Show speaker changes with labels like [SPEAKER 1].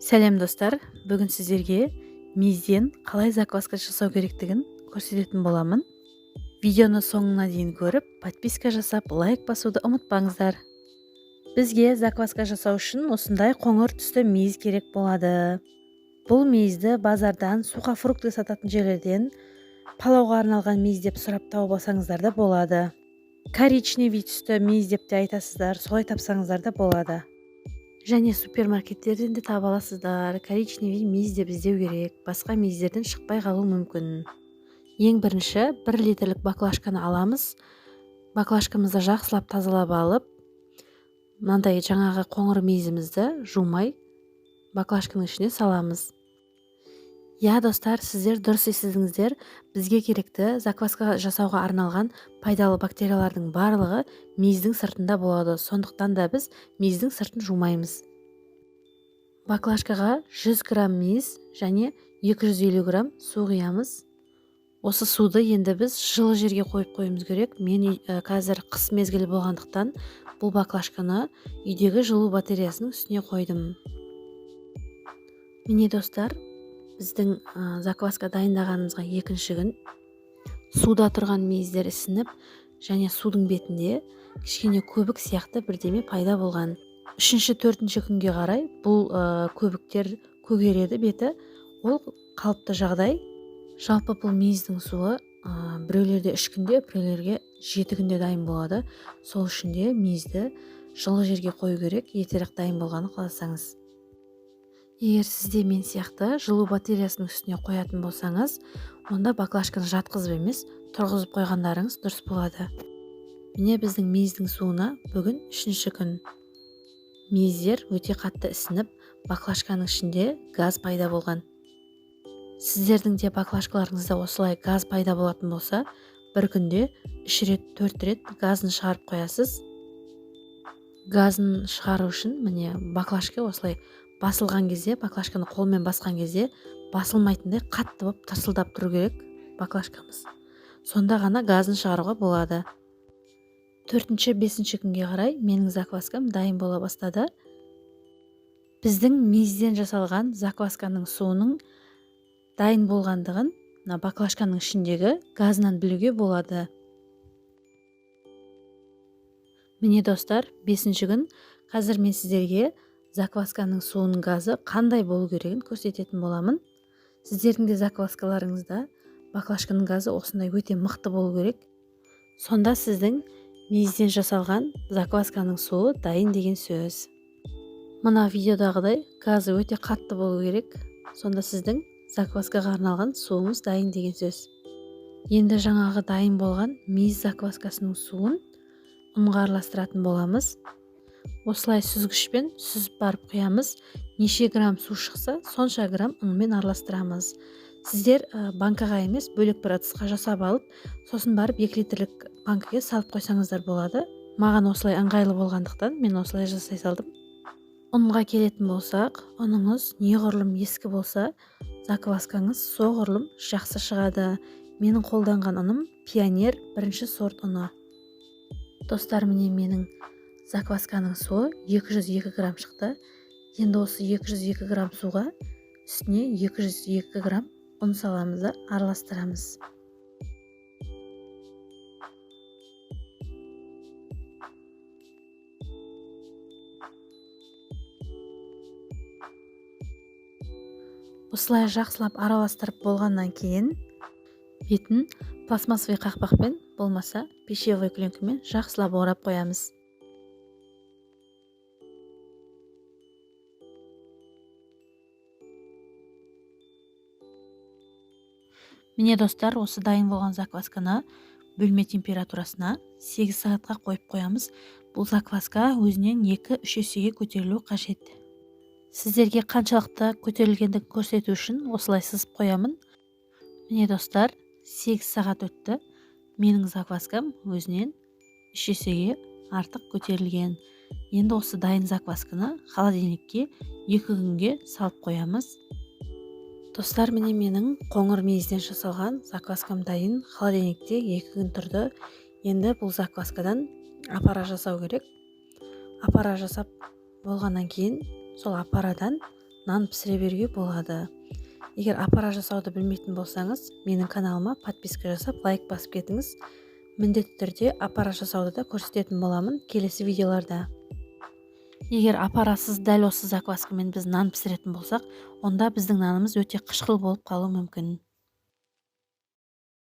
[SPEAKER 1] Сәлем достар, бүгін сіздерге мейізден қалай закваска жасау керектігін көрсететін боламын. Видеоны соңына дейін көріп, подписка жасап, лайк басуды ұмытпаңыздар. Бізге закваска жасау үшін осындай қоңыр түсті мейіз керек болады. Бұл мейізді базардан, сухофрукты сататын жерлерден палауға арналған мейіз деп сұрап тауып алсаңыздар да болады. Коричневый түсті мейіз деп те айтасыздар, солай тапсаңыздар да болады. Және супермаркеттерден де таба аласыздар. Коричневый мейіз деп іздеу керек, басқа мейіздерден шықпай қалуы мүмкін. Ең бірінші 1 литрлік баклажканы аламыз. Баклажкамызды жақсылап тазалап алып, мынандай жаңағы қоңыр мейізімізді жумай баклажканың ішіне саламыз. Достар, сіздер дұрыс естідіңіздер. Бізге керекті закваска жасауға арналған пайдалы бактериялардың барлығы мейіздің сыртында болады. Сондықтан да біз мейіздің сыртын жумаймыз. Баклажкаға 100 грамм мейіз және 250 грамм су құямыз. Осы суды енді біз жылы жерге қойып керек. Мен қазір қыс мезгілі болғандықтан бұл баклажканы үйдегі жылу батареясының үстіне қойдым. Міне достар, біздің закваска дайындағанымызға екінші күн суда тұрған мейіздер ісініп, және судың бетінде кішкене көбік сияқты бірдеме пайда болған. 3-4 күнге қарай бұл көбіктер көгереді беті. Ол қалыпты жағдай. Жалпы бұл мейіздің суы біреулерде 3 күнде, біреулерге 7 күнде дайын болады. Сол үшін де мейізді жылы жерге қою керек, ертерек дайын болғанын қаласаңыз. Егер сізде мен сияқты жылу батареясының үстіне қоятын болсаңыз, онда баклажканы жатқызып емес, тұрғызып қойғандарыңыз дұрыс болады. Міне біздің мейіздің суына бүгін 3-ші күн. Мейіздер өте қатты ісініп, баклажканың ішінде газ пайда болған. Сіздердің де баклажкаларыңызда осылай газ пайда болатын болса, бір күнде 3 рет, 4 рет газын шығарып қоясыз. Газын шығару үшін міне баклажка осылай басылған кезде, баклажканы қолмен басқан кезде басылмайтындай қатты болып тырсылдап тұру керек баклажкамыз. Сонда ғана газын шығаруға болады. 4-5 күнге қарай менің закваскам дайын бола бастады. Біздің мейізден жасалған заквасканың суының дайын болғандығын баклажканың ішіндегі газынан білуге болады. Міне достар, 5-ші күн. Қазір мен сіздерге заквасканың суының газы қандай болу керегін көрсететін боламын. Сіздердің де закваскаларыңызда баклажканың газы осындай өте мықты болу керек. Сонда сіздің мейізден жасалған заквасканың суы дайын деген сөз. Мына видеодағыдай газы өте қатты болу керек. Сонда сіздің закваскаға арналған суыңыз дайын деген сөз. Енді жаңағы дайын болған мейіз закваскасының суын ұнға араластыратын боламыз. Осылай сүзгішпен сүзіп барып құямыз. Неше грамм су шықса, сонша грамм ұнмен араластырамыз. Сіздер банкаға емес, бөлек бір ыдысқа жасап алып, сосын барып 2 литрлік банкаға салып қойсаңыздар болады. Маған осылай ыңғайлы болғандықтан мен осылай жасай салдым. Ұнға келетін болсақ, ұныңыз неғұрлым ескі болса, закваскаңыз соғұрлым жақсы шығады. Менің қолданған ұным Пионер 1-ші сорт ұны. Достар, міне менің заквасканың суы 202 грамм шықты. Енді осы 202 грамм суға үстіне 202 грамм ұн саламыз да араластырамыз. Осылай жақсылап араластырып болғаннан кейін бетін пластмассовый қақпақпен, болмаса пищевой пленкамен жақсылап орап қоямыз. Міне достар, осы дайын болған заквасканы бөлме температурасына 8 сағатқа қойып қоямыз. Бұл закваска өзінен 2-3 есеге көтерілу қажет. Сіздерге қаншалықты көтерілгендігін көрсету үшін осылай сызып қоямын. Міне достар, 8 сағат өтті. Менің закваскам өзінен 3 есеге артық көтерілген. Енді осы дайын заквасканы холодильникке 2 күнге салып қоямыз. Достар, міне менің қоңыр мейізден жасалған закваскам дайын, холодильникте 2 күн тұрды. Енді бұл закваскадан апара жасау керек. Апара жасап болғаннан кейін сол апарадан нан пісіре беруге болады. Егер апара жасауды білмейтін болсаңыз, менің каналыма подписка жасап, лайк басып кетіңіз. Міндетті түрде апара жасауды да көрсететін боламын келесі видеоларда. Егер апарасыз дәл осы закваскамен біз нан пісіретін болсақ, онда біздің нанымыз өте қышқыл болып қалуы мүмкін.